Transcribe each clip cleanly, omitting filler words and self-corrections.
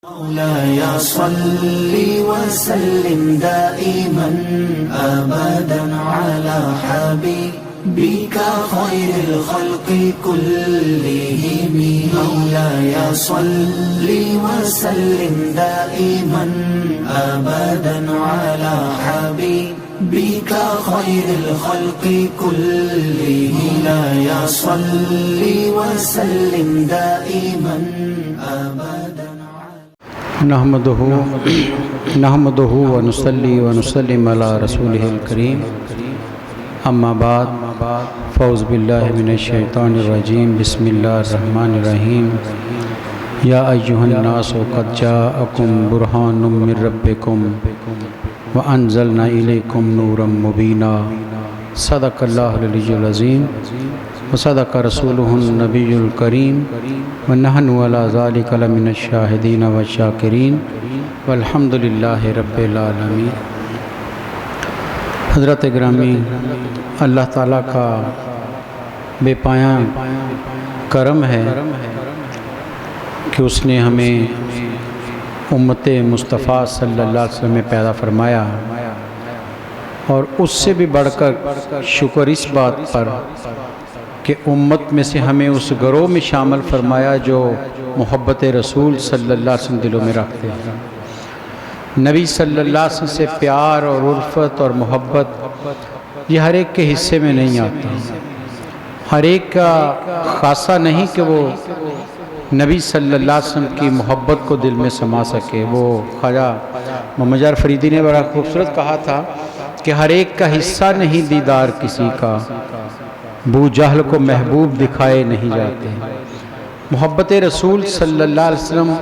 مولاي صل وسلم دائما أبدا على حبيبك خير الخلق كلهم. مولاي صل وسلم دائما أبدا على حبيبك خير الخلق كلهم. مولاي صل وسلم دائما أبدا. نحمده ونصلي ونسلم على رسوله الكريم. اما بعد فاعوذ باللہ من الشیطان الرجیم. بسم اللہ الرحمن الرحیم. یا ایہا الناس قد جاءکم برہان من ربکم وانزلنا الیکم نورا مبینا. صدق اللہ العلی العظیم وصدق رسولہ النبی الکریم ونحن علی ذلک لمن الشاہدین والشاکرین والحمد للہ رب العالمین. حضرت گرامی، اللہ تعالیٰ کا بے پایاں کرم ہے کہ اس نے ہمیں امت مصطفیٰ صلی اللہ علیہ وسلم میں پیدا فرمایا، اور اس سے بھی بڑھ کر شکر اس بات پر کہ امت میں سے ہمیں اس گروہ میں شامل فرمایا جو محبت رسول صلی اللہ علیہ وسلم دلوں میں رکھتے ہیں. نبی صلی اللہ علیہ وسلم سے پیار اور الفت اور محبت یہ ہر ایک کے حصے میں نہیں آتا. ہر ایک کا خاصہ نہیں کہ وہ نبی صلی اللہ علیہ وسلم کی محبت کو دل میں سما سکے. وہ خواجہ محمد جعفر فریدی نے بڑا خوبصورت کہا تھا کہ ہر ایک کا حصہ نہیں دیدار کسی کا، بو جہل کو محبوب دکھائے نہیں جاتے. محبت رسول صلی اللہ علیہ وسلم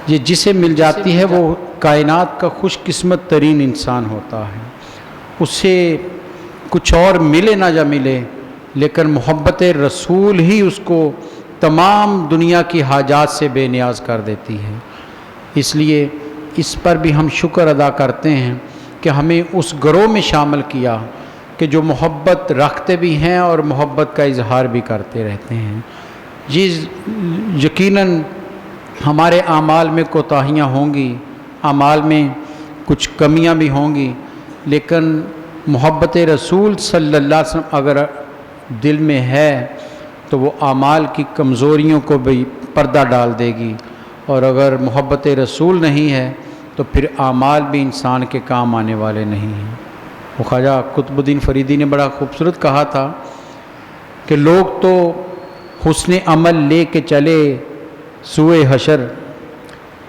یہ جسے مل جاتی ہے وہ کائنات کا خوش قسمت ترین انسان ہوتا ہے. اسے کچھ اور ملے نہ جا ملے، لیکن محبت رسول ہی اس کو تمام دنیا کی حاجات سے بے نیاز کر دیتی ہے. اس لیے اس پر بھی ہم شکر ادا کرتے ہیں کہ ہمیں اس گروہ میں شامل کیا کہ جو محبت رکھتے بھی ہیں اور محبت کا اظہار بھی کرتے رہتے ہیں. یہ یقیناً ہمارے اعمال میں کوتاہیاں ہوں گی، اعمال میں کچھ کمیاں بھی ہوں گی، لیکن محبت رسول صلی اللہ علیہ وسلم اگر دل میں ہے تو وہ اعمال کی کمزوریوں کو بھی پردہ ڈال دے گی، اور اگر محبت رسول نہیں ہے تو پھر اعمال بھی انسان کے کام آنے والے نہیں ہیں. وہ خواجہ قطب الدین فریدی نے بڑا خوبصورت کہا تھا کہ لوگ تو حسن عمل لے کے چلے سوئے حشر،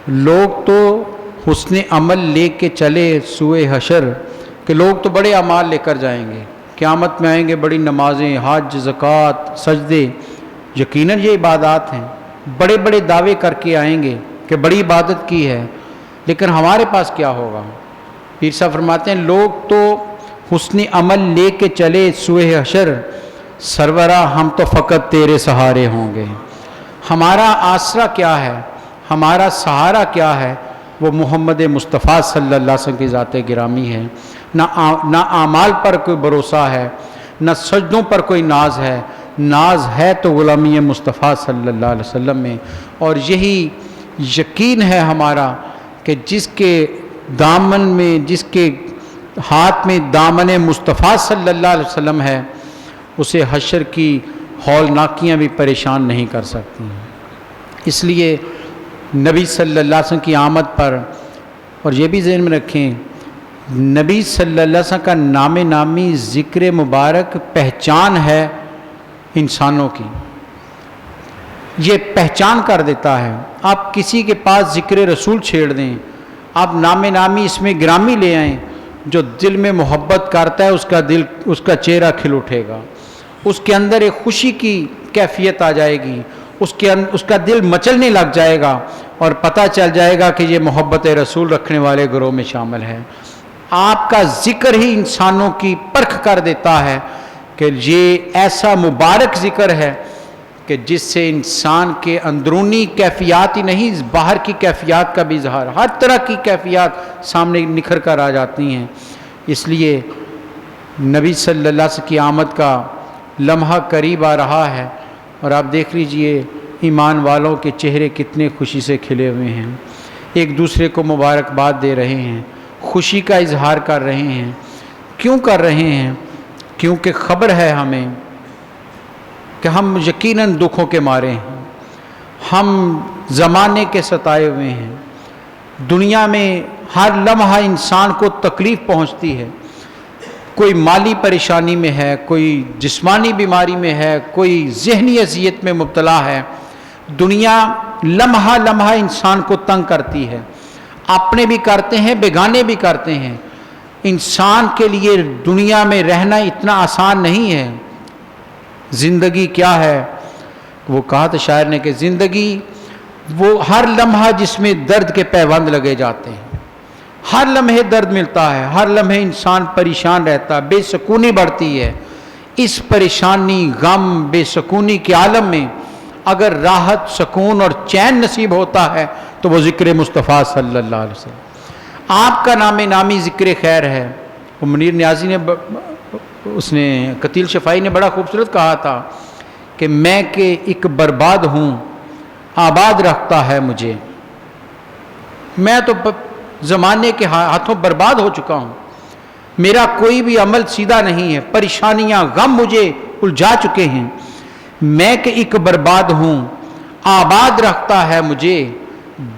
لوگ تو حسن عمل لے کے چلے سوئے حشر، کہ لوگ تو بڑے اعمال لے کر جائیں گے، قیامت میں آئیں گے بڑی نمازیں، حج، زکوٰۃ، سجدے. یقیناً یہ عبادات ہیں، بڑے بڑے دعوے کر کے آئیں گے کہ بڑی عبادت کی ہے، لیکن ہمارے پاس کیا ہوگا؟ پیر صاحب فرماتے ہیں لوگ تو حسن عمل لے کے چلے سوئے حشر، سرورا ہم تو فقط تیرے سہارے ہوں گے. ہمارا آسرا کیا ہے، ہمارا سہارا کیا ہے؟ وہ محمد مصطفیٰ صلی اللہ علیہ وسلم کی ذات گرامی ہے. نہ اعمال پر کوئی بھروسہ ہے، نہ سجدوں پر کوئی ناز ہے. ناز ہے تو غلامی مصطفیٰ صلی اللہ علیہ وسلم میں. اور یہی یقین ہے ہمارا کہ جس کے دامن میں، جس کے ہاتھ میں دامن مصطفیٰ صلی اللہ علیہ وسلم ہے، اسے حشر کی ہولناکیاں بھی پریشان نہیں کر سکتی. اس لیے نبی صلی اللہ علیہ وسلم کی آمد پر، اور یہ بھی ذہن میں رکھیں، نبی صلی اللہ علیہ وسلم کا نام نامی ذکر مبارک پہچان ہے انسانوں کی. یہ پہچان کر دیتا ہے. آپ کسی کے پاس ذکر رسول چھیڑ دیں، آپ نام نامی اس میں گرامی لے آئیں، جو دل میں محبت کرتا ہے اس کا چہرہ کھل اٹھے گا، اس کے اندر ایک خوشی کی کیفیت آ جائے گی، اس کا دل مچلنے لگ جائے گا، اور پتہ چل جائے گا کہ یہ محبت رسول رکھنے والے گروہ میں شامل ہے. آپ کا ذکر ہی انسانوں کی پرکھ کر دیتا ہے کہ یہ ایسا مبارک ذکر ہے کہ جس سے انسان کے اندرونی کیفیات ہی نہیں، باہر کی کیفیات کا بھی اظہار، ہر طرح کی کیفیات سامنے نکھر کر آ جاتی ہیں. اس لیے نبی صلی اللہ علیہ وسلم کی آمد کا لمحہ قریب آ رہا ہے، اور آپ دیکھ لیجئے ایمان والوں کے چہرے کتنے خوشی سے کھلے ہوئے ہیں، ایک دوسرے کو مبارکباد دے رہے ہیں، خوشی کا اظہار کر رہے ہیں۔ کیوں کر رہے ہیں؟ کیونکہ خبر ہے ہمیں کہ ہم یقیناً دکھوں کے مارے ہیں، ہم زمانے کے ستائے ہوئے ہیں، دنیا میں ہر لمحہ انسان کو تکلیف پہنچتی ہے، کوئی مالی پریشانی میں ہے، کوئی جسمانی بیماری میں ہے، کوئی ذہنی اذیت میں مبتلا ہے۔ دنیا لمحہ لمحہ انسان کو تنگ کرتی ہے، اپنے بھی کرتے ہیں، بیگانے بھی کرتے ہیں۔ انسان کے لیے دنیا میں رہنا اتنا آسان نہیں ہے۔ زندگی کیا ہے؟ وہ کہا تھا شاعر نے کہ زندگی وہ ہر لمحہ جس میں درد کے پیوند لگے جاتے ہیں، ہر لمحے درد ملتا ہے، ہر لمحے انسان پریشان رہتا ہے، بے سکونی بڑھتی ہے۔ اس پریشانی، غم، بے سکونی کے عالم میں اگر راحت، سکون اور چین نصیب ہوتا ہے تو وہ ذکر مصطفیٰ صلی اللہ علیہ وسلم، آپ کا نام نامی ذکر خیر ہے۔ وہ منیر نیازی نے اس نے قتیل شفائی نے بڑا خوبصورت کہا تھا کہ میں کہ ایک برباد ہوں آباد رکھتا ہے مجھے، میں تو زمانے کے ہاتھوں برباد ہو چکا ہوں، میرا کوئی بھی عمل سیدھا نہیں ہے، پریشانیاں، غم مجھے الجھا چکے ہیں، میں کہ ایک برباد ہوں آباد رکھتا ہے مجھے،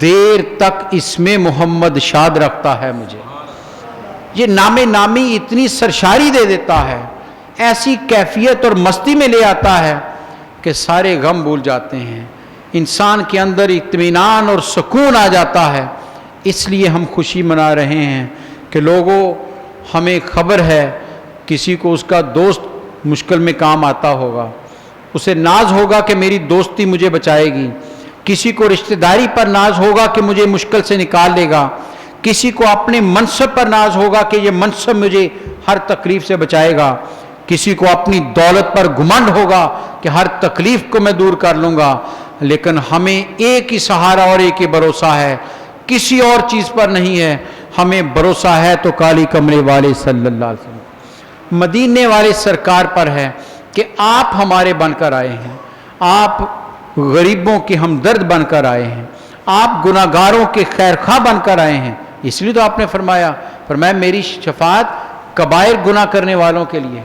دیر تک اس میں محمد شاد رکھتا ہے مجھے۔ یہ نام نامی اتنی سرشاری دے دیتا ہے، ایسی کیفیت اور مستی میں لے آتا ہے کہ سارے غم بھول جاتے ہیں، انسان کے اندر اطمینان اور سکون آ جاتا ہے۔ اس لیے ہم خوشی منا رہے ہیں کہ لوگوں، ہمیں خبر ہے کسی کو اس کا دوست مشکل میں کام آتا ہوگا، اسے ناز ہوگا کہ میری دوستی مجھے بچائے گی، کسی کو رشتہ داری پر ناز ہوگا کہ مجھے مشکل سے نکال لے گا، کسی کو اپنے منصب پر ناز ہوگا کہ یہ منصب مجھے ہر تکلیف سے بچائے گا، کسی کو اپنی دولت پر گھمنڈ ہوگا کہ ہر تکلیف کو میں دور کر لوں گا۔ لیکن ہمیں ایک ہی سہارا اور ایک ہی بھروسہ ہے، کسی اور چیز پر نہیں ہے، ہمیں بھروسہ ہے تو کالی کمرے والے صلی اللہ علیہ وسلم، مدینے والے سرکار پر ہے کہ آپ ہمارے بن کر آئے ہیں، آپ غریبوں کے ہمدرد بن کر آئے ہیں، آپ گناہگاروں کے خیرخواہ بن کر آئے ہیں۔ اس لیے تو آپ نے فرمایا میری شفاعت کبائر گناہ کرنے والوں کے لیے،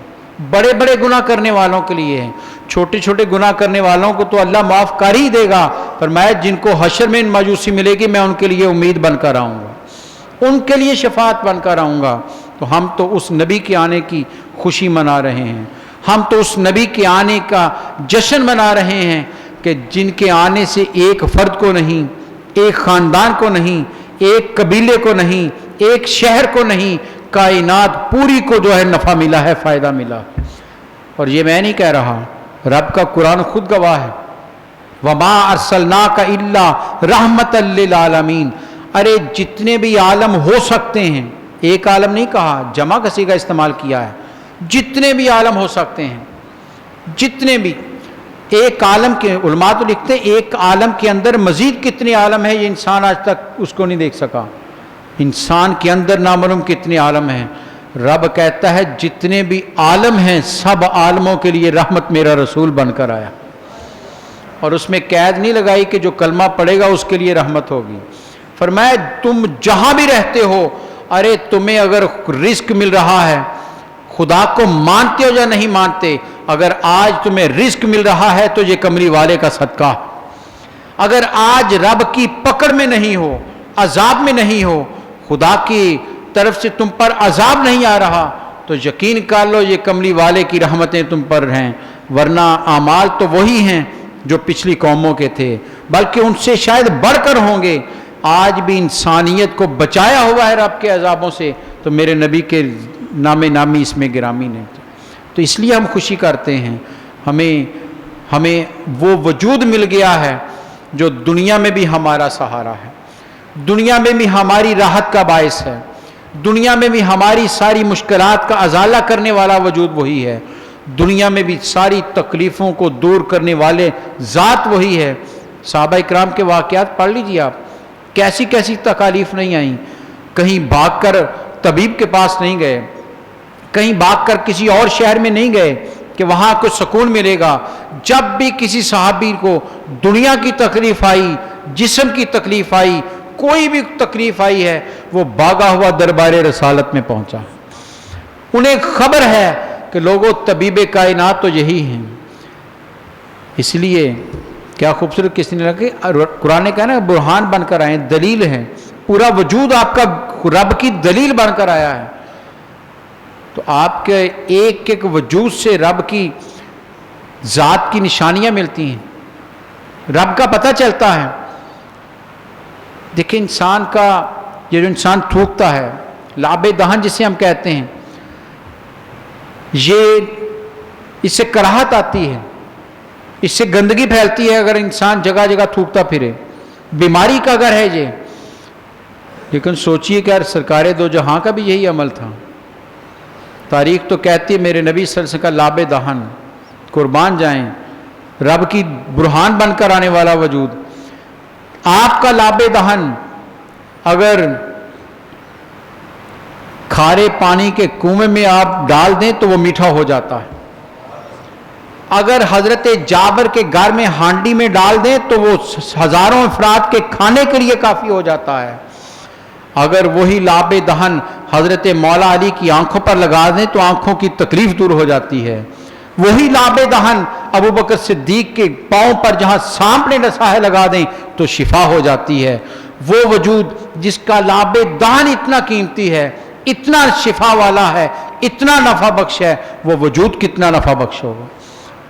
بڑے بڑے گناہ کرنے والوں کے لیے ہے، چھوٹے چھوٹے گناہ کرنے والوں کو تو اللہ معاف کر ہی دے گا۔ فرمایا جن کو حشر میں مایوسی ملے گی میں ان کے لیے امید بن کر آؤں گا، ان کے لیے شفاعت بن کر آؤں گا۔ تو ہم تو اس نبی کے آنے کی خوشی منا رہے ہیں، ہم تو اس نبی کے آنے کا جشن منا رہے ہیں کہ جن کے آنے سے ایک فرد کو نہیں، ایک خاندان کو نہیں، ایک قبیلے کو نہیں، ایک شہر کو نہیں، کائنات پوری کو جو ہے نفع ملا ہے، فائدہ ملا۔ اور یہ میں نہیں کہہ رہا، رب کا قرآن خود گواہ ہے، وَمَا أَرْسَلْنَاكَ إِلَّا رَحْمَةً لِّلْعَالَمِينَ۔ ارے جتنے بھی عالم ہو سکتے ہیں، ایک عالم نہیں کہا، جمع کسی کا استعمال کیا ہے، جتنے بھی عالم ہو سکتے ہیں، جتنے بھی، ایک عالم کے علماء تو لکھتے ہیں ایک عالم کے اندر مزید کتنے عالم ہیں، یہ انسان آج تک اس کو نہیں دیکھ سکا، انسان کے اندر نامعلوم کتنے عالم ہیں۔ رب کہتا ہے جتنے بھی عالم ہیں سب عالموں کے لیے رحمت میرا رسول بن کر آیا، اور اس میں قید نہیں لگائی کہ جو کلمہ پڑھے گا اس کے لیے رحمت ہوگی۔ فرمایا تم جہاں بھی رہتے ہو، ارے تمہیں اگر رزق مل رہا ہے، خدا کو مانتے ہو یا نہیں مانتے، اگر آج تمہیں رزق مل رہا ہے تو یہ کمری والے کا صدقہ، اگر آج رب کی پکڑ میں نہیں ہو، عذاب میں نہیں ہو، خدا کی طرف سے تم پر عذاب نہیں آ رہا، تو یقین کر لو یہ کملی والے کی رحمتیں تم پر ہیں، ورنہ اعمال تو وہی ہیں جو پچھلی قوموں کے تھے، بلکہ ان سے شاید بڑھ کر ہوں گے۔ آج بھی انسانیت کو بچایا ہوا ہے رب کے عذابوں سے، تو میرے نبی کے نام نامی اس میں گرامی نے، تو اس لیے ہم خوشی کرتے ہیں، ہمیں وہ وجود مل گیا ہے جو دنیا میں بھی ہمارا سہارا ہے، دنیا میں بھی ہماری راحت کا باعث ہے، دنیا میں بھی ہماری ساری مشکلات کا ازالہ کرنے والا وجود وہی ہے، دنیا میں بھی ساری تکلیفوں کو دور کرنے والے ذات وہی ہے۔ صحابہ اکرام کے واقعات پڑھ لیجیے آپ، کیسی کیسی تکالیف نہیں آئیں، کہیں بھاگ کر طبیب کے پاس نہیں گئے، کہیں بھاگ کر کسی اور شہر میں نہیں گئے، کہ وہاں کچھ سکون ملے گا. جب بھی کسی صحابی کو دنیا کی تکلیف آئی، جسم کی تکلیف آئی، کوئی بھی تکلیف آئی ہے، وہ بھاگا ہوا دربار رسالت میں پہنچا. انہیں خبر ہے کہ لوگوں طبیب کائنات تو یہی ہیں. اس لیے کیا خوبصورت کسی نے لگا کہ قرآن نے کہا نا برہان بن کر آئے، دلیل ہے. پورا وجود آپ کا رب کی دلیل بن کر آیا ہے. تو آپ کے ایک ایک وجود سے رب کی ذات کی نشانیاں ملتی ہیں، رب کا پتہ چلتا ہے. دیکھیں انسان کا یہ جو انسان تھوکتا ہے، لعاب دہن جسے ہم کہتے ہیں، یہ اس سے کراہت آتی ہے، اس سے گندگی پھیلتی ہے اگر انسان جگہ جگہ تھوکتا پھرے. بیماری کا گھر ہے یہ. لیکن سوچئے کہ یار سرکار دو جہاں کا بھی یہی عمل تھا. تاریخ تو کہتی ہے میرے نبی صلی اللہ علیہ وسلم کا لعاب دہن، قربان جائیں، رب کی برہان بن کر آنے والا وجود. آپ کا لعاب دہن اگر کھارے پانی کے کنویں میں آپ ڈال دیں تو وہ میٹھا ہو جاتا ہے. اگر حضرت جابر کے گھر میں ہانڈی میں ڈال دیں تو وہ ہزاروں افراد کے کھانے کے لیے کافی ہو جاتا ہے. اگر وہی لعاب دہن حضرت مولا علی کی آنکھوں پر لگا دیں تو آنکھوں کی تکلیف دور ہو جاتی ہے. وہی لعاب دہن ابو بکر صدیق کے پاؤں پر جہاں سانپ نے ڈسا ہے لگا دیں تو شفا ہو جاتی ہے. وہ وجود جس کا لعاب دہن اتنا قیمتی ہے، اتنا شفا والا ہے، اتنا نفع بخش ہے، وہ وجود کتنا نفع بخش ہوگا،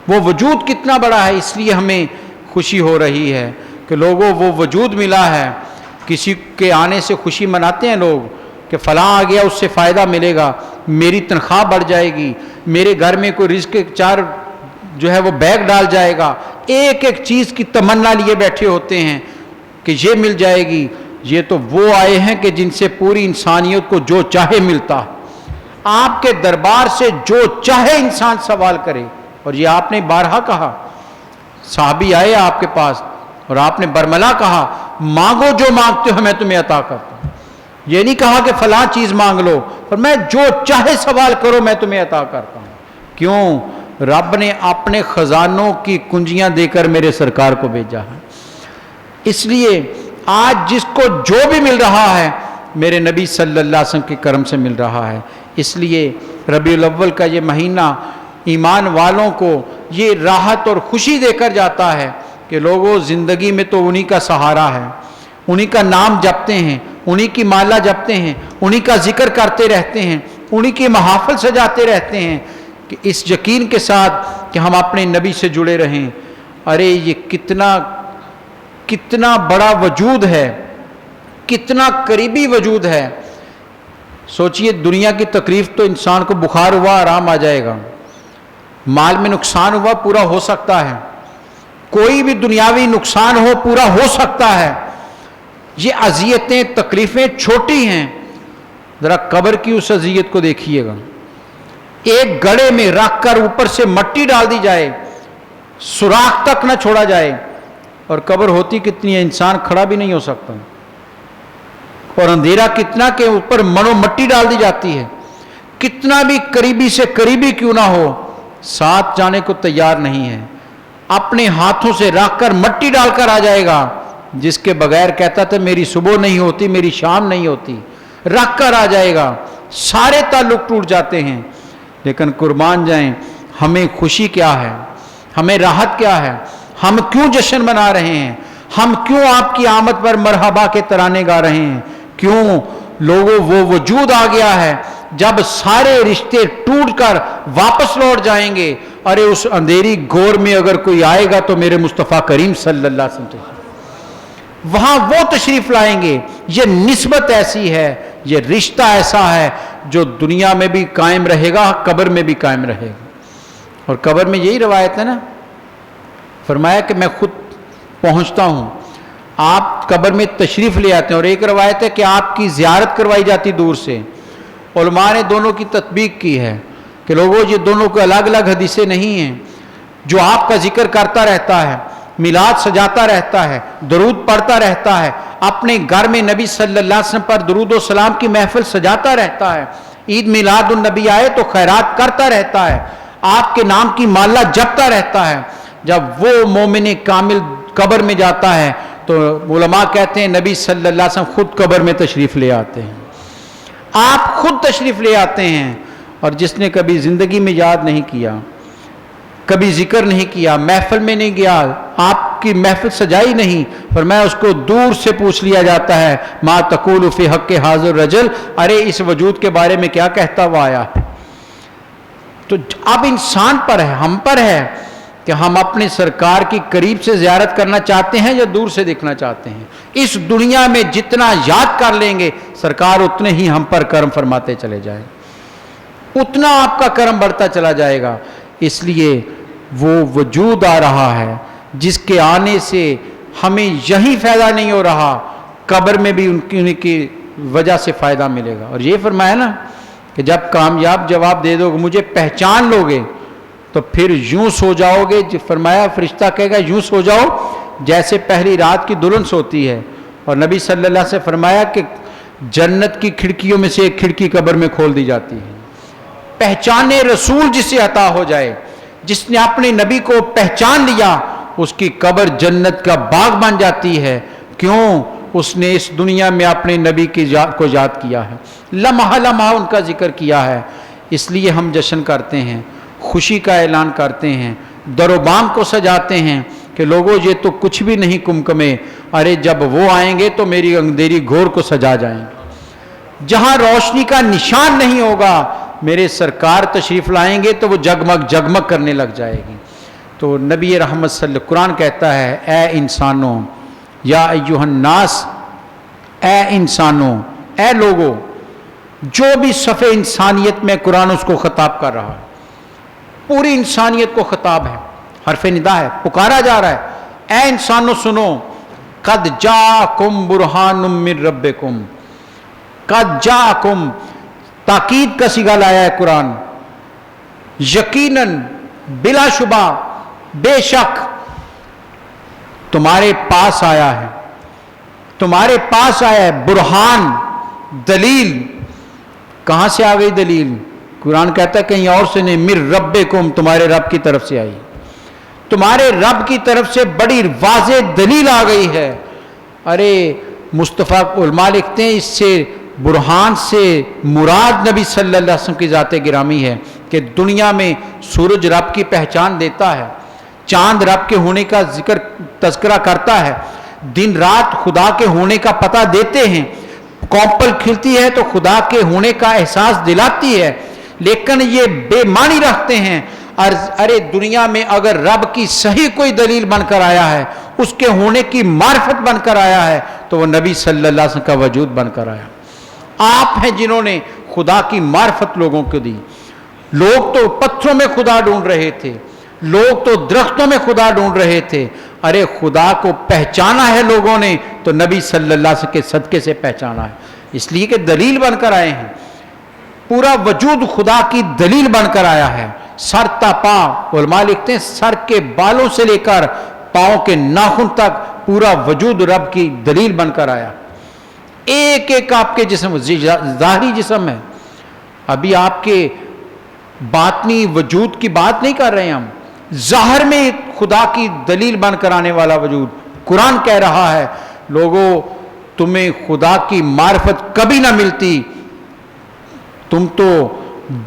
وہ وجود کتنا بڑا ہے. اس لیے ہمیں خوشی ہو رہی ہے کہ لوگوں وہ وجود ملا ہے. کسی کے آنے سے خوشی مناتے ہیں لوگ کہ فلاں آ گیا، اس سے فائدہ ملے گا، میری تنخواہ بڑھ جائے گی، میرے گھر میں کوئی رزق کے چار جو ہے وہ بیگ ڈال جائے گا. ایک ایک چیز کی تمنا لیے بیٹھے ہوتے ہیں کہ یہ مل جائے گی. یہ تو وہ آئے ہیں کہ جن سے پوری انسانیت کو جو چاہے ملتا. آپ کے دربار سے جو چاہے انسان سوال کرے. اور یہ آپ نے بارہا کہا، صحابی آئے آپ کے پاس اور آپ نے برملا کہا مانگو جو مانگتے ہو میں تمہیں عطا کرتا ہوں. یہ نہیں کہا کہ فلاں چیز مانگ لو، اور میں جو چاہے سوال کرو میں تمہیں عطا کرتا ہوں. کیوں؟ رب نے اپنے خزانوں کی کنجیاں دے کر میرے سرکار کو بھیجا ہے. اس لیے آج جس کو جو بھی مل رہا ہے میرے نبی صلی اللہ علیہ وسلم کے کرم سے مل رہا ہے. اس لیے ربیع الاول کا یہ مہینہ ایمان والوں کو یہ راحت اور خوشی دے کر جاتا ہے کہ لوگوں زندگی میں تو انہی کا سہارا ہے، انہی کا نام جپتے ہیں، انہی کی مالا جپتے ہیں، انہی کا ذکر کرتے رہتے ہیں، انہی کی محافل سجاتے رہتے ہیں کہ اس یقین کے ساتھ کہ ہم اپنے نبی سے جڑے رہیں. ارے یہ کتنا بڑا وجود ہے، کتنا قریبی وجود ہے. سوچئے دنیا کی تکلیف تو انسان کو بخار ہوا آرام آ جائے گا، مال میں نقصان ہوا پورا ہو سکتا ہے، کوئی بھی دنیاوی نقصان ہو پورا ہو سکتا ہے. یہ اذیتیں تکلیفیں چھوٹی ہیں. ذرا قبر کی اس اذیت کو دیکھیے گا. ایک گڑھے میں رکھ کر اوپر سے مٹی ڈال دی جائے، سوراخ تک نہ چھوڑا جائے، اور قبر ہوتی کتنی ہے، انسان کھڑا بھی نہیں ہو سکتا. اور اندھیرا کتنا کہ اوپر منو مٹی ڈال دی جاتی ہے. کتنا بھی قریبی سے قریبی کیوں نہ ہو ساتھ جانے کو تیار نہیں ہے. اپنے ہاتھوں سے رکھ کر مٹی ڈال کر آ جائے گا. جس کے بغیر کہتا تھا میری صبح نہیں ہوتی، میری شام نہیں ہوتی، رکھ کر آ جائے گا. سارے تعلق ٹوٹ جاتے ہیں. لیکن قربان جائیں، ہمیں خوشی کیا ہے، ہمیں راحت کیا ہے، ہم کیوں جشن منا رہے ہیں، ہم کیوں آپ کی آمد پر مرحبا کے ترانے گا رہے ہیں. کیوں؟ لوگوں وہ وجود آ گیا ہے جب سارے رشتے ٹوٹ کر واپس لوٹ جائیں گے. ارے اس اندھیری گور میں اگر کوئی آئے گا تو میرے مصطفیٰ کریم صلی اللہ علیہ وسلم وہاں وہ تشریف لائیں گے. یہ نسبت ایسی ہے، یہ رشتہ ایسا ہے جو دنیا میں بھی قائم رہے گا، قبر میں بھی قائم رہے گا. اور قبر میں یہی روایت ہے نا، فرمایا کہ میں خود پہنچتا ہوں، آپ قبر میں تشریف لے آتے ہیں. اور ایک روایت ہے کہ آپ کی زیارت کروائی جاتی دور سے. علماء نے دونوں کی تطبیق کی ہے کہ لوگوں یہ دونوں کو الگ الگ حدیثیں نہیں ہیں. جو آپ کا ذکر کرتا رہتا ہے، میلاد سجاتا رہتا ہے، درود پڑھتا رہتا ہے، اپنے گھر میں نبی صلی اللہ علیہ وسلم پر درود و سلام کی محفل سجاتا رہتا ہے، عید میلاد النبی آئے تو خیرات کرتا رہتا ہے، آپ کے نام کی مالا جپتا رہتا ہے. جب وہ مومن کامل قبر میں جاتا ہے تو علماء کہتے ہیں نبی صلی اللہ علیہ وسلم خود قبر میں تشریف لے آتے ہیں. آپ خود تشریف لے آتے ہیں. اور جس نے کبھی زندگی میں یاد نہیں کیا، کبھی ذکر نہیں کیا، محفل میں نہیں گیا، آپ کی محفل سجائی نہیں، فرمایا اس کو دور سے پوچھ لیا جاتا ہے ما تقول فی حق حاضر رجل، ارے اس وجود کے بارے میں کیا کہتا ہوا آیا. تو اب انسان پر ہے، ہم پر ہے کہ ہم اپنے سرکار کی قریب سے زیارت کرنا چاہتے ہیں یا دور سے دیکھنا چاہتے ہیں. اس دنیا میں جتنا یاد کر لیں گے سرکار اتنے ہی ہم پر کرم فرماتے چلے جائیں، اتنا آپ کا کرم بڑھتا چلا جائے گا. اس لیے وہ وجود آ رہا ہے جس کے آنے سے ہمیں یہی فائدہ نہیں ہو رہا، قبر میں بھی ان کی وجہ سے فائدہ ملے گا. اور یہ فرمایا نا کہ جب کامیاب جواب دے دو گے، مجھے پہچان لو گے تو پھر یوں سو جاؤ گے. فرمایا فرشتہ کہے گا یوں سو جاؤ جیسے پہلی رات کی دلہن سوتی ہے. اور نبی صلی اللہ علیہ وسلم سے فرمایا کہ جنت کی کھڑکیوں میں سے ایک کھڑکی قبر میں کھول دی جاتی ہے. پہچان رسول جسے عطا ہو جائے، جس نے اپنے نبی کو پہچان لیا، اس کی قبر جنت کا باغ بن جاتی ہے. کیوں؟ اس نے اس دنیا میں اپنے نبی کو یاد کیا ہے، لمحہ لمحہ ان کا ذکر کیا ہے. اس لیے ہم جشن کرتے ہیں، خوشی کا اعلان کرتے ہیں، در و بام کو سجاتے ہیں کہ لوگوں یہ تو کچھ بھی نہیں کمکمے، ارے جب وہ آئیں گے تو میری اندھیری گھور کو سجا جائیں گے. جہاں روشنی کا نشان نہیں ہوگا میرے سرکار تشریف لائیں گے تو وہ جگمگ جگمگ کرنے لگ جائے گی. تو نبی رحمت صلی اللہ علیہ وسلم قرآن کہتا ہے اے انسانوں، یا ایہا الناس، اے انسانوں، اے لوگوں. جو بھی صف انسانیت میں قرآن اس کو خطاب کر رہا ہے، پوری انسانیت کو خطاب ہے، حرف ندا ہے، پکارا جا رہا ہے اے انسانوں سنو، قد جاءکم برہان من ربکم. قد جاءکم تاکید کا صیغہ لایا ہے قرآن. یقیناً، بلا شبہ، بے شک تمہارے پاس آیا ہے، تمہارے پاس آیا ہے برہان، دلیل. کہاں سے آ گئی دلیل؟ قرآن کہتا ہے کہیں اور سے نہیں، من ربکم، تمہارے رب کی طرف سے آئی، تمہارے رب کی طرف سے بڑی واضح دلیل آ گئی ہے. ارے مصطفیٰ علماء لکھتے ہیں اس سے برہان سے مراد نبی صلی اللہ علیہ وسلم کی ذات گرامی ہے کہ دنیا میں سورج رب کی پہچان دیتا ہے، چاند رب کے ہونے کا تذکرہ کرتا ہے، دن رات خدا کے ہونے کا پتہ دیتے ہیں، کوپل کھلتی ہے تو خدا کے ہونے کا احساس دلاتی ہے. لیکن یہ بے معنی رکھتے ہیں. ارے دنیا میں اگر رب کی صحیح کوئی دلیل بن کر آیا ہے، اس کے ہونے کی معرفت بن کر آیا ہے، تو وہ نبی صلی اللہ علیہ وسلم کا وجود بن کر آیا. آپ ہیں جنہوں نے خدا کی معرفت لوگوں کو دی. لوگ تو پتھروں میں خدا ڈھونڈ رہے تھے، لوگ تو درختوں میں خدا ڈھونڈ رہے تھے. ارے خدا کو پہچانا ہے لوگوں نے تو نبی صلی اللہ علیہ وسلم کے صدقے سے پہچانا ہے. اس لیے کہ دلیل بن کر آئے ہیں، پورا وجود خدا کی دلیل بن کر آیا ہے. سر تا پاؤں، علماء لکھتے ہیں سر کے بالوں سے لے کر پاؤں کے ناخن تک پورا وجود رب کی دلیل بن کر آیا. ایک ایک آپ کے جسم ظاہری جسم ہے. ابھی آپ کے باطنی وجود کی بات نہیں کر رہے ہیں ہم، ظاہر میں خدا کی دلیل بن کر آنے والا وجود. قرآن کہہ رہا ہے لوگوں تمہیں خدا کی معرفت کبھی نہ ملتی، تم تو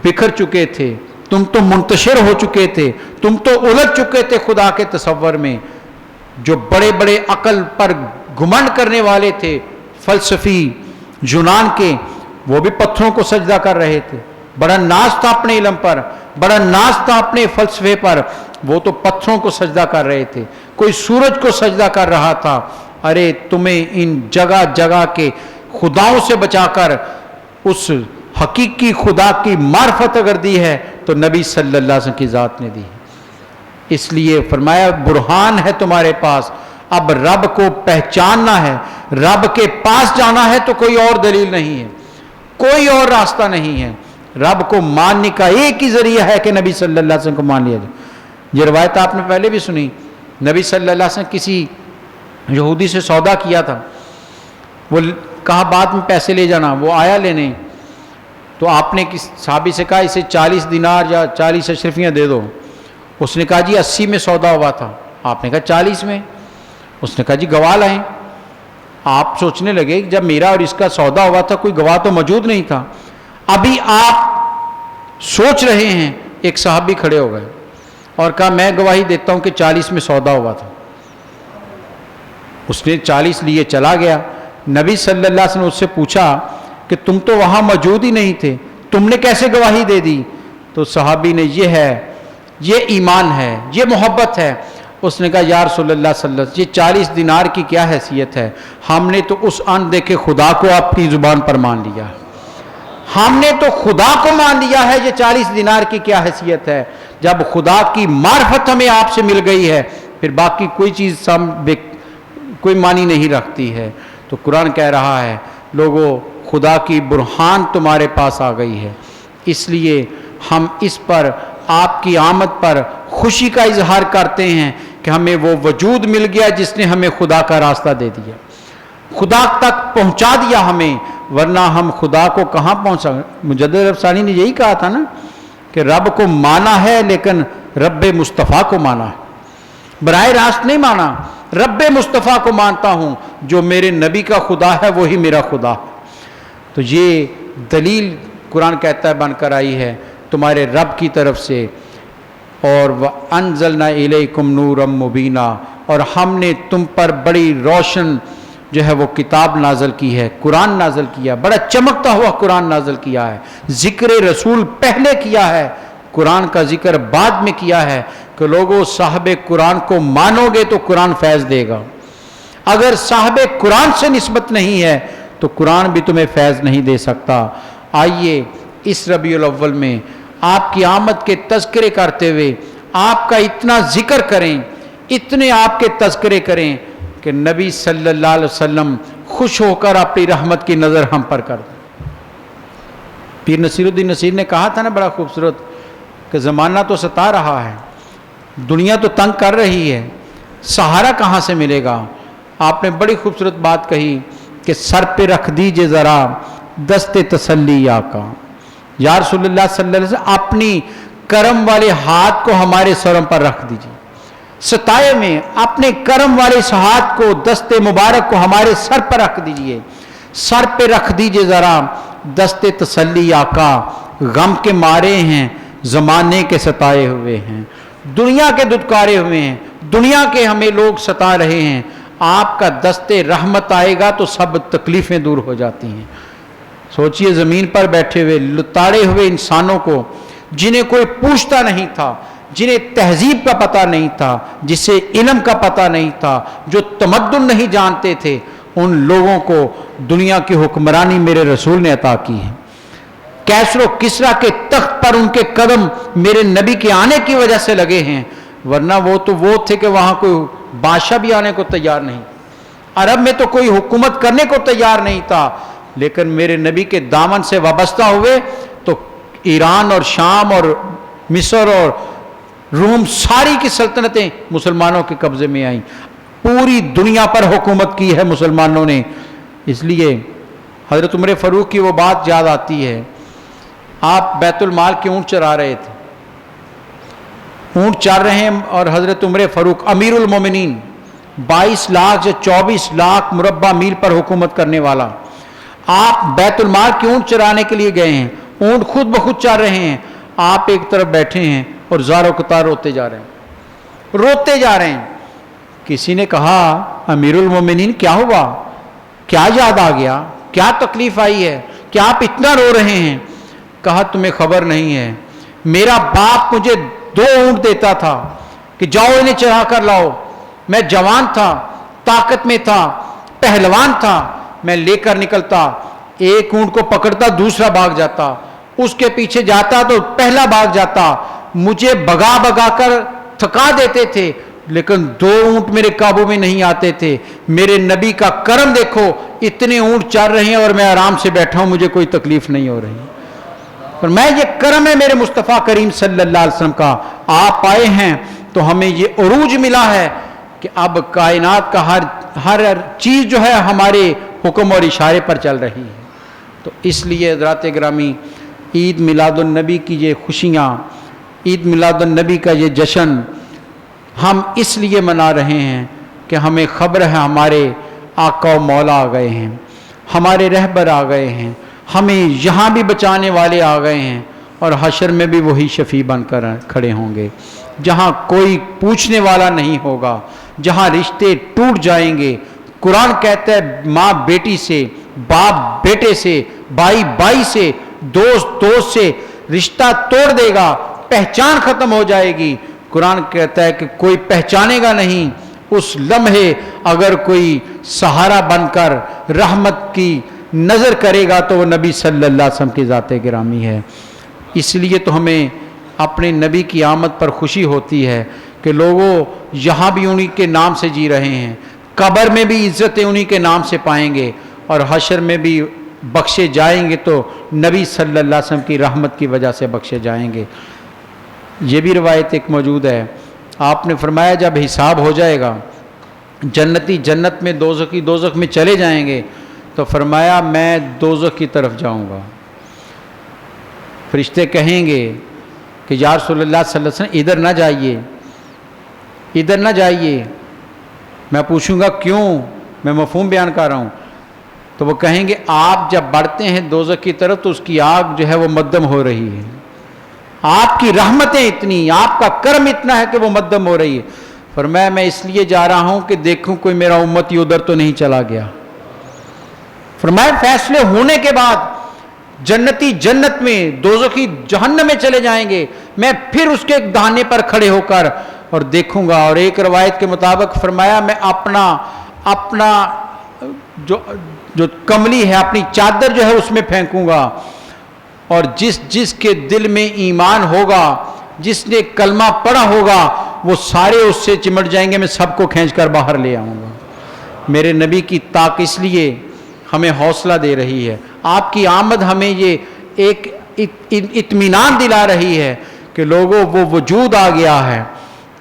بکھر چکے تھے، تم تو منتشر ہو چکے تھے، تم تو الجھ چکے تھے خدا کے تصور میں. جو بڑے بڑے عقل پر گھمنڈ کرنے والے تھے، فلسفی یونان کے، وہ بھی پتھروں کو سجدہ کر رہے تھے. بڑا ناز تھا اپنے علم پر، بڑا ناز تھا اپنے فلسفے پر، وہ تو پتھروں کو سجدہ کر رہے تھے. کوئی سورج کو سجدہ کر رہا تھا. ارے تمہیں ان جگہ جگہ کے خداؤں سے بچا کر اس حقیقی خدا کی معرفت اگر دی ہے تو نبی صلی اللہ علیہ وسلم کی ذات نے دی. اس لیے فرمایا برہان ہے تمہارے پاس. اب رب کو پہچاننا ہے، رب کے پاس جانا ہے تو کوئی اور دلیل نہیں ہے، کوئی اور راستہ نہیں ہے. رب کو ماننے کا ایک ہی ذریعہ ہے کہ نبی صلی اللہ علیہ وسلم کو مان لیا جائے. یہ روایت آپ نے پہلے بھی سنی. نبی صلی اللہ علیہ وسلم کسی یہودی سے سودا کیا تھا، وہ کہا بعد میں پیسے لے جانا، وہ آیا لینے تو آپ نے کس صحابی سے کہا اسے 40 دینار یا 40 اشرفیاں دے دو. اس نے کہا جی 80 میں سودا ہوا تھا. آپ نے کہا 40 میں. اس نے کہا جی گواہ لائیں. آپ سوچنے لگے کہ جب میرا اور اس کا سودا ہوا تھا کوئی گواہ تو موجود نہیں تھا. ابھی آپ سوچ رہے ہیں ایک صحابی کھڑے ہو گئے اور کہا میں گواہی دیتا ہوں کہ 40 میں سودا ہوا تھا. اس نے 40 لیے چلا گیا. نبی صلی اللہ علیہ وسلم نے اس سے پوچھا کہ تم تو وہاں موجود ہی نہیں تھے, تم نے کیسے گواہی دے دی؟ تو صحابی نے یہ ہے, یہ ایمان ہے, یہ محبت ہے. اس نے کہا یا رسول اللہ صلی اللہ علیہ وسلم یہ 40 دینار کی کیا حیثیت ہے؟ ہم نے تو اس ان دیکھے خدا کو اپنی زبان پر مان لیا. ہم نے تو خدا کو مان لیا ہے. یہ 40 دینار کی کیا حیثیت ہے؟ جب خدا کی معرفت ہمیں آپ سے مل گئی ہے پھر باقی کوئی چیز کوئی معنی نہیں رکھتی ہے. تو قرآن کہہ رہا ہے لوگوں خدا کی برہان تمہارے پاس آ گئی ہے, اس لیے ہم اس پر آپ کی آمد پر خوشی کا اظہار کرتے ہیں کہ ہمیں وہ وجود مل گیا جس نے ہمیں خدا کا راستہ دے دیا, خدا تک پہنچا دیا ہمیں, ورنہ ہم خدا کو کہاں پہنچا. مجدد عرب ثانی نے یہی کہا تھا نا کہ رب کو مانا ہے لیکن رب مصطفیٰ کو مانا ہے, براہ راست نہیں مانا. رب مصطفیٰ کو مانتا ہوں, جو میرے نبی کا خدا ہے وہی میرا خدا. تو یہ دلیل قرآن کہتا ہے بن کر آئی ہے تمہارے رب کی طرف سے. اور وَأَنزَلْنَا إِلَيْكُمْ نُورًا مُبِينًا, اور ہم نے تم پر بڑی روشن جو ہے وہ کتاب نازل کی ہے, قرآن نازل کیا, بڑا چمکتا ہوا قرآن نازل کیا ہے. ذکر رسول پہلے کیا ہے, قرآن کا ذکر بعد میں کیا ہے کہ لوگوں صاحب قرآن کو مانو گے تو قرآن فیض دے گا. اگر صاحب قرآن سے نسبت نہیں ہے تو قرآن بھی تمہیں فیض نہیں دے سکتا. آئیے اس ربیع الاول میں آپ کی آمد کے تذکرے کرتے ہوئے آپ کا اتنا ذکر کریں, اتنے آپ کے تذکرے کریں کہ نبی صلی اللہ علیہ وسلم خوش ہو کر اپنی رحمت کی نظر ہم پر کر دیں. پیر نصیر الدین نصیر نے کہا تھا نا بڑا خوبصورت کہ زمانہ تو ستا رہا ہے, دنیا تو تنگ کر رہی ہے, سہارا کہاں سے ملے گا. آپ نے بڑی خوبصورت بات کہی کہ سر پہ رکھ دیجئے ذرا دست تسلی آقا. یا رسول اللہ صلی اللہ علیہ وسلم اپنی کرم والے ہاتھ کو ہمارے سروں پر رکھ دیجئے, ستائے میں اپنے کرم والے اس ہاتھ کو دست مبارک کو ہمارے سر پر رکھ دیجئے. سر پہ رکھ دیجئے ذرا دست تسلی آقا, غم کے مارے ہیں, زمانے کے ستائے ہوئے ہیں, دنیا کے دھتکارے ہوئے ہیں, دنیا کے ہمیں لوگ ستا رہے ہیں. آپ کا دست رحمت آئے گا تو سب تکلیفیں دور ہو جاتی ہیں. سوچئے زمین پر بیٹھے ہوئے لتاڑے ہوئے انسانوں کو جنہیں کوئی پوچھتا نہیں تھا, جنہیں تہذیب کا پتہ نہیں تھا, جسے علم کا پتہ نہیں تھا, جو تمدن نہیں جانتے تھے, ان لوگوں کو دنیا کی حکمرانی میرے رسول نے عطا کی ہے. کیسر و کسرا کے تخت پر ان کے قدم میرے نبی کے آنے کی وجہ سے لگے ہیں, ورنہ وہ تو وہ تھے کہ وہاں کوئی بادشاہ بھی آنے کو تیار نہیں, عرب میں تو کوئی حکومت کرنے کو تیار نہیں تھا. لیکن میرے نبی کے دامن سے وابستہ ہوئے تو ایران اور شام اور مصر اور روم ساری کی سلطنتیں مسلمانوں کے قبضے میں آئیں. پوری دنیا پر حکومت کی ہے مسلمانوں نے. اس لیے حضرت عمر فاروق کی وہ بات یاد آتی ہے, آپ بیت المال کے اونٹ چرا رہے تھے, اونٹ چر رہے ہیں اور حضرت عمر فاروق امیر المومنین 22 لاکھ یا 24 لاکھ مربع میل پر حکومت کرنے والا, آپ بیت المال کے اونٹ چرانے کے لیے گئے ہیں, اونٹ خود بخود چر رہے ہیں, آپ ایک طرف بیٹھے ہیں اور زاروں قطار روتے جا رہے ہیں. کسی نے کہا امیر المومنین کیا ہوا, کیا یاد آ گیا, کیا تکلیف آئی ہے, کیا آپ اتنا رو رہے ہیں؟ کہا تمہیں خبر نہیں ہے, میرا باپ مجھے 2 اونٹ دیتا تھا کہ جاؤ انہیں چرا کر لاؤ. میں جوان تھا, طاقت میں تھا, پہلوان تھا, میں لے کر نکلتا, ایک اونٹ کو پکڑتا دوسرا بھاگ جاتا, اس کے پیچھے جاتا تو پہلا بھاگ جاتا, مجھے بگا بگا کر تھکا دیتے تھے, لیکن 2 اونٹ میرے قابو میں نہیں آتے تھے. میرے نبی کا کرم دیکھو, اتنے اونٹ چر رہے ہیں اور میں آرام سے بیٹھا ہوں, مجھے کوئی تکلیف نہیں ہو رہی. اور میں یہ کرم ہے میرے مصطفیٰ کریم صلی اللہ علیہ وسلم کا, آپ آئے ہیں تو ہمیں یہ عروج ملا ہے کہ اب کائنات کا ہر چیز جو ہے ہمارے حکم اور اشارے پر چل رہی ہے. تو اس لیے حضرات گرامی عید میلاد النبی کی یہ خوشیاں، عید میلاد النبی کا یہ جشن ہم اس لیے منا رہے ہیں کہ ہمیں خبر ہے ہمارے آقا و مولا آ گئے ہیں، ہمارے رہبر آ گئے ہیں، ہمیں یہاں بھی بچانے والے آ گئے ہیں، اور حشر میں بھی وہی شفیع بن کر کھڑے ہوں گے، جہاں کوئی پوچھنے والا نہیں ہوگا، جہاں رشتے ٹوٹ جائیں گے۔ قرآن کہتا ہے ماں بیٹی سے، باپ بیٹے سے، بھائی بھائی سے، دوست دوست سے رشتہ توڑ دے گا، پہچان ختم ہو جائے گی۔ قرآن کہتا ہے کہ کوئی پہچانے گا نہیں اس لمحے، اگر کوئی سہارا بن کر رحمت کی نظر کرے گا تو وہ نبی صلی اللہ علیہ وسلم کی ذات گرامی ہے۔ اس لیے تو ہمیں اپنے نبی کی آمد پر خوشی ہوتی ہے کہ لوگوں یہاں بھی انہی کے نام سے جی رہے ہیں، قبر میں بھی عزتیں انہی کے نام سے پائیں گے، اور حشر میں بھی بخشے جائیں گے تو نبی صلی اللہ علیہ وسلم کی رحمت کی وجہ سے بخشے جائیں گے۔ یہ بھی روایت ایک موجود ہے، آپ نے فرمایا جب حساب ہو جائے گا، جنتی جنت میں، دوزخی دوزخ میں چلے جائیں گے، تو فرمایا میں دوزخ کی طرف جاؤں گا۔ فرشتے کہیں گے کہ یا رسول اللہ صلی اللہ علیہ وسلم ادھر نہ جائیے، ادھر نہ جائیے۔ میں پوچھوں گا کیوں؟ میں مفہوم بیان کر رہا ہوں۔ تو وہ کہیں گے آپ جب بڑھتے ہیں دوزخ کی طرف تو اس کی آگ جو ہے وہ مدھم ہو رہی ہے، آپ کی رحمتیں اتنی، آپ کا کرم اتنا ہے کہ وہ مدھم ہو رہی ہے۔ فرمایا میں اس لیے جا رہا ہوں کہ دیکھوں کوئی میرا امتی ادھر تو نہیں چلا گیا۔ فرمایا فیصلے ہونے کے بعد جنتی جنت میں، دوزخی جہنم میں چلے جائیں گے، میں پھر اس کے ایک دانے پر کھڑے ہو کر اور دیکھوں گا، اور ایک روایت کے مطابق فرمایا میں اپنا جو کملی ہے، اپنی چادر جو ہے اس میں پھینکوں گا، اور جس کے دل میں ایمان ہوگا، جس نے کلمہ پڑھا ہوگا، وہ سارے اس سے چمٹ جائیں گے، میں سب کو کھینچ کر باہر لے آؤں گا۔ میرے نبی کی طاق اس لیے ہمیں حوصلہ دے رہی ہے، آپ کی آمد ہمیں یہ ایک اطمینان دلا رہی ہے کہ لوگوں وہ وجود آ گیا ہے،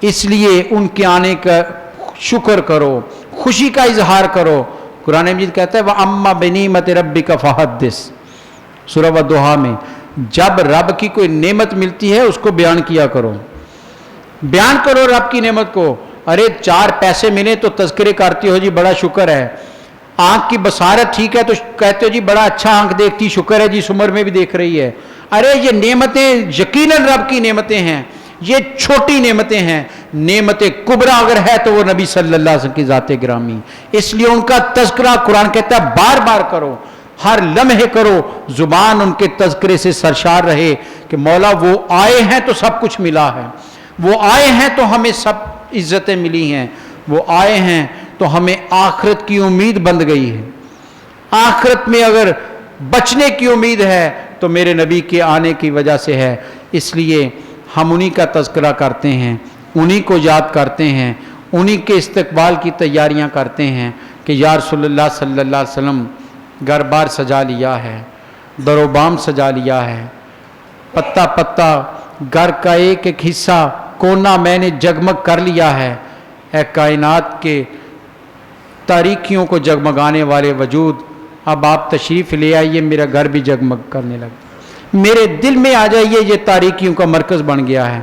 اس لیے ان کے آنے کا شکر کرو، خوشی کا اظہار کرو۔ قرآن مجید کہتا ہے وَأَمَّا بِنِعْمَتِ رَبِّكَ فَحَدِّثْ، سورہ والضحیٰ میں جب رب کی کوئی نعمت ملتی ہے اس کو بیان کیا کرو، بیان کرو رب کی نعمت کو۔ ارے 4 پیسے ملے تو تذکرے کرتی ہو جی بڑا شکر ہے، آنکھ کی بصارت ٹھیک ہے تو کہتے ہو جی بڑا اچھا آنکھ دیکھتی، شکر ہے جی اس عمر میں بھی دیکھ رہی ہے۔ ارے یہ نعمتیں یقیناً رب کی نعمتیں ہیں، یہ چھوٹی نعمتیں ہیں، نعمت کبریٰ اگر ہے تو وہ نبی صلی اللہ علیہ وسلم کی ذات گرامی، اس لیے ان کا تذکرہ قرآن کہتا ہے بار بار کرو، ہر لمحے کرو، زبان ان کے تذکرے سے سرشار رہے کہ مولا وہ آئے ہیں تو سب کچھ ملا ہے، وہ آئے ہیں تو ہمیں سب عزتیں ملی ہیں، وہ آئے ہیں تو ہمیں آخرت کی امید بند گئی ہے، آخرت میں اگر بچنے کی امید ہے تو میرے نبی کے آنے کی وجہ سے ہے۔ اس لیے ہم انہی کا تذکرہ کرتے ہیں، انہی کو یاد کرتے ہیں، انہی کے استقبال کی تیاریاں کرتے ہیں کہ یا رسول اللہ صلی اللہ علیہ وسلم گھر بار سجا لیا ہے، در و بام سجا لیا ہے، پتا پتا گھر کا ایک ایک حصہ کونا میں نے جگمگ کر لیا ہے۔ اے کائنات کے تاریکیوں کو جگمگانے والے وجود، اب آپ تشریف لے آئیے، میرا گھر بھی جگمگ کرنے لگا، میرے دل میں آ جائیے، یہ تاریکیوں کا مرکز بن گیا ہے،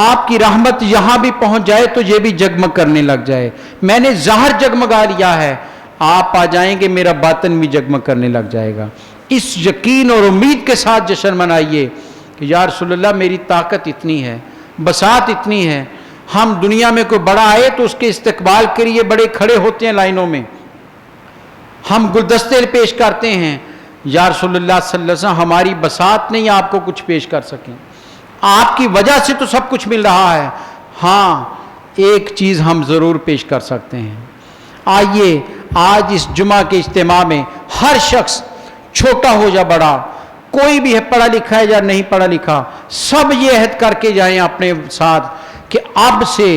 آپ کی رحمت یہاں بھی پہنچ جائے تو یہ بھی جگمگ کرنے لگ جائے، میں نے ظاہر جگمگا لیا ہے، آپ آ جائیں گے میرا باطن بھی جگمگ کرنے لگ جائے گا۔ اس یقین اور امید کے ساتھ جشن منائیے کہ یا رسول اللہ میری طاقت اتنی ہے، بساط اتنی ہے، ہم دنیا میں کوئی بڑا آئے تو اس کے استقبال کے لیے بڑے کھڑے ہوتے ہیں لائنوں میں، ہم گلدستے پیش کرتے ہیں، یا رسول اللہ صلی اللہ علیہ وسلم ہماری بساط نہیں آپ کو کچھ پیش کر سکیں، آپ کی وجہ سے تو سب کچھ مل رہا ہے۔ ہاں ایک چیز ہم ضرور پیش کر سکتے ہیں، آئیے آج اس جمعہ کے اجتماع میں ہر شخص چھوٹا ہو یا بڑا، کوئی بھی ہے پڑھا لکھا ہے یا نہیں پڑھا لکھا، سب یہ عہد کر کے جائیں اپنے ساتھ کہ اب سے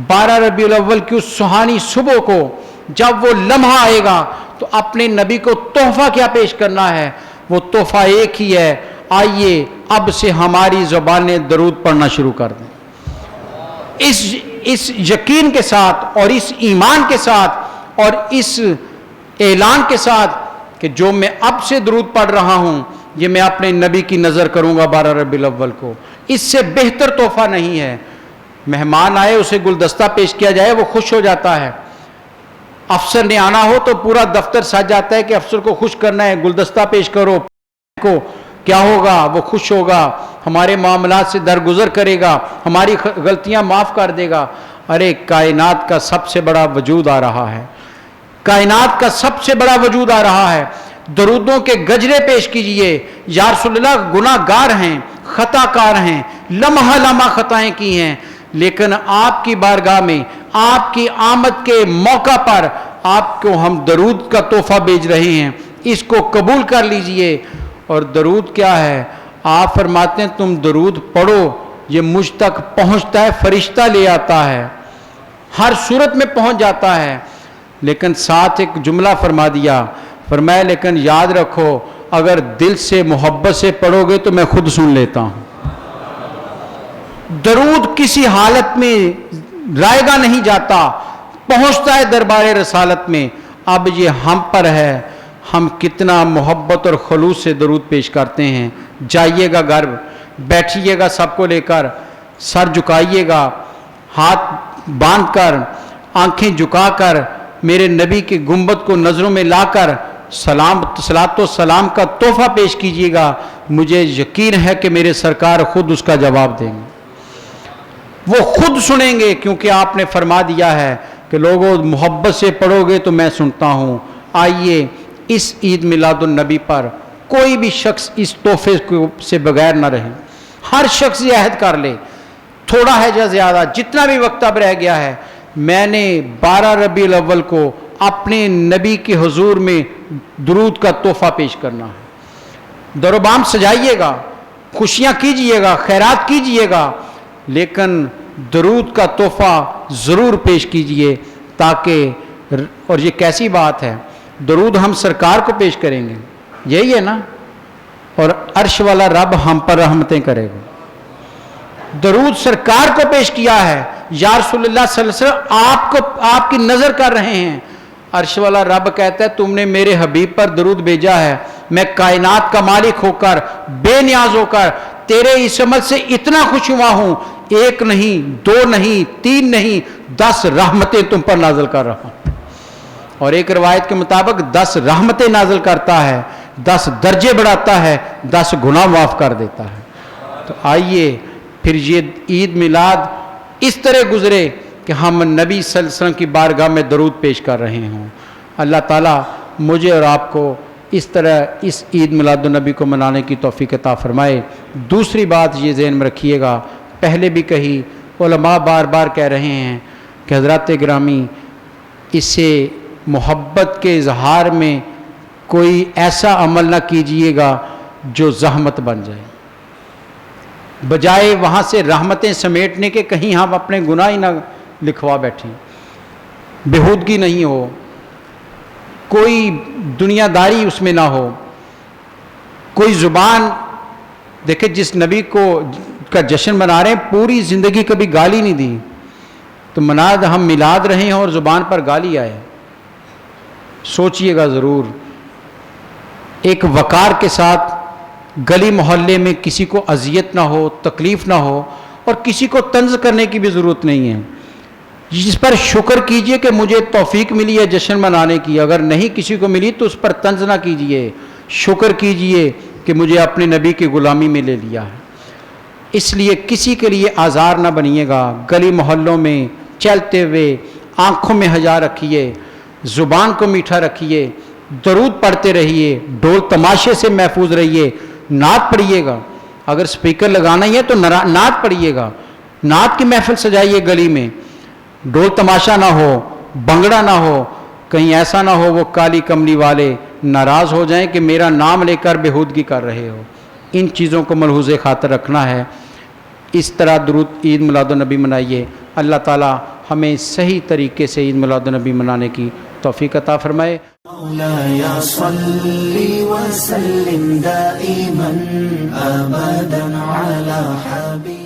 12 ربیع الاول کی اس سہانی صبح کو جب وہ لمحہ آئے گا تو اپنے نبی کو تحفہ کیا پیش کرنا ہے، وہ تحفہ ایک ہی ہے، آئیے اب سے ہماری زبانیں درود پڑھنا شروع کر دیں، اس یقین کے ساتھ اور اس ایمان کے ساتھ اور اس اعلان کے ساتھ کہ جو میں اب سے درود پڑھ رہا ہوں یہ میں اپنے نبی کی نظر کروں گا 12 ربیع الاول کو. اس سے بہتر تحفہ نہیں ہے. مہمان آئے اسے گلدستہ پیش کیا جائے وہ خوش ہو جاتا ہے. افسر نے آنا ہو تو پورا دفتر سج جاتا ہے کہ افسر کو خوش کرنا ہے, گلدستہ پیش کرو کو. کیا ہوگا؟ وہ خوش ہوگا, ہمارے معاملات سے درگزر کرے گا, ہماری غلطیاں معاف کر دے گا. ارے کائنات کا سب سے بڑا وجود آ رہا ہے, کائنات کا سب سے بڑا وجود آ رہا ہے. درودوں کے گجرے پیش کیجئے. یا رسول اللہ گناہ گار ہیں, خطا کار ہیں, لمحہ لمحہ خطائیں کی ہیں, لیکن آپ کی بارگاہ میں آپ کی آمد کے موقع پر آپ کو ہم درود کا تحفہ بھیج رہے ہیں, اس کو قبول کر لیجئے. اور درود کیا ہے؟ آپ فرماتے ہیں تم درود پڑھو, یہ مجھ تک پہنچتا ہے, فرشتہ لے آتا ہے, ہر صورت میں پہنچ جاتا ہے. لیکن ساتھ ایک جملہ فرما دیا, فرمایا لیکن یاد رکھو اگر دل سے محبت سے پڑھو گے تو میں خود سن لیتا ہوں. درود کسی حالت میں رائے گا نہیں جاتا, پہنچتا ہے دربار رسالت میں. اب یہ ہم پر ہے, ہم کتنا محبت اور خلوص سے درود پیش کرتے ہیں. جائیے گا گھر, بیٹھیے گا سب کو لے کر, سر جھکائیے گا, ہاتھ باندھ کر, آنکھیں جھکا کر, میرے نبی کے گنبد کو نظروں میں لا کر صلاۃ و سلام کا تحفہ پیش کیجیے گا. مجھے یقین ہے کہ میرے سرکار خود اس کا جواب دیں گے, وہ خود سنیں گے, کیونکہ آپ نے فرما دیا ہے کہ لوگوں محبت سے پڑھو گے تو میں سنتا ہوں. آئیے اس عید میلاد النبی پر کوئی بھی شخص اس تحفے سے بغیر نہ رہے. ہر شخص یہ عہد کر لے, تھوڑا ہے یا زیادہ, جتنا بھی وقت اب رہ گیا ہے, میں نے 12 ربیع الاول کو اپنے نبی کے حضور میں درود کا تحفہ پیش کرنا ہے. در و بام سجائیے گا, خوشیاں کیجئے گا, خیرات کیجئے گا, لیکن درود کا تحفہ ضرور پیش کیجئے تاکہ, اور یہ کیسی بات ہے, درود ہم سرکار کو پیش کریں گے, یہی ہے نا, اور عرش والا رب ہم پر رحمتیں کرے گا. درود سرکار کو پیش کیا ہے, یا رسول اللہ صلی اللہ علیہ وسلم آپ کی نظر کر رہے ہیں. عرش والا رب کہتا ہے تم نے میرے حبیب پر درود بھیجا ہے, میں کائنات کا مالک ہو کر, بے نیاز ہو کر تیرے اس عمل سے اتنا خوش ہوا ہوں, ایک نہیں, دو نہیں, تین نہیں, 10 رحمتیں تم پر نازل کر رہا ہوں. اور ایک روایت کے مطابق 10 رحمتیں نازل کرتا ہے, 10 درجے بڑھاتا ہے, 10 گناہ معاف کر دیتا ہے. تو آئیے پھر یہ عید میلاد اس طرح گزرے کہ ہم نبی صلی اللہ علیہ وسلم کی بارگاہ میں درود پیش کر رہے ہوں. اللہ تعالیٰ مجھے اور آپ کو اس طرح اس عید میلاد النبی کو منانے کی توفیق عطا فرمائے. دوسری بات یہ ذہن میں رکھیے گا, پہلے بھی کہی, علماء بار بار کہہ رہے ہیں کہ حضرات گرامی, اسے محبت کے اظہار میں کوئی ایسا عمل نہ کیجئے گا جو زحمت بن جائے. بجائے وہاں سے رحمتیں سمیٹنے کے کہیں ہم اپنے گناہ ہی نہ لکھوا بیٹھیں, بےہودگی نہیں ہو, کوئی دنیا داری اس میں نہ ہو, کوئی زبان دیکھیں جس نبی کا جشن منا رہے ہیں پوری زندگی کبھی گالی نہیں دی, تو ہم میلاد رہے ہیں اور زبان پر گالی آئے. سوچئے گا ضرور, ایک وقار کے ساتھ گلی محلے میں کسی کو اذیت نہ ہو, تکلیف نہ ہو, اور کسی کو طنز کرنے کی بھی ضرورت نہیں ہے. جس پر شکر کیجئے کہ مجھے توفیق ملی ہے جشن منانے کی, اگر نہیں کسی کو ملی تو اس پر طنز نہ کیجئے, شکر کیجئے کہ مجھے اپنے نبی کی غلامی میں لے لیا ہے. اس لیے کسی کے لیے آزار نہ بنیے گا. گلی محلوں میں چلتے ہوئے آنکھوں میں حیا رکھیے, زبان کو میٹھا رکھیے, درود پڑھتے رہیے, ڈھول تماشے سے محفوظ رہیے, نعت پڑھیے گا. اگر سپیکر لگانا ہی ہے تو نعت پڑھیے گا, نعت کی محفل سجائیے گلی میں, ڈھول تماشا نہ ہو, بنگڑا نہ ہو, کہیں ایسا نہ ہو وہ کالی کملی والے ناراض ہو جائیں کہ میرا نام لے کر بےہودگی کر رہے ہو. ان چیزوں کو ملحوظ خاطر رکھنا ہے. اس طرح درود عید میلاد النبی منائیے. اللہ تعالی ہمیں صحیح طریقے سے عید میلاد النبی منانے کی توفیق عطا فرمائے. مولاي صل وسلم دائما أبدا على حبيبك.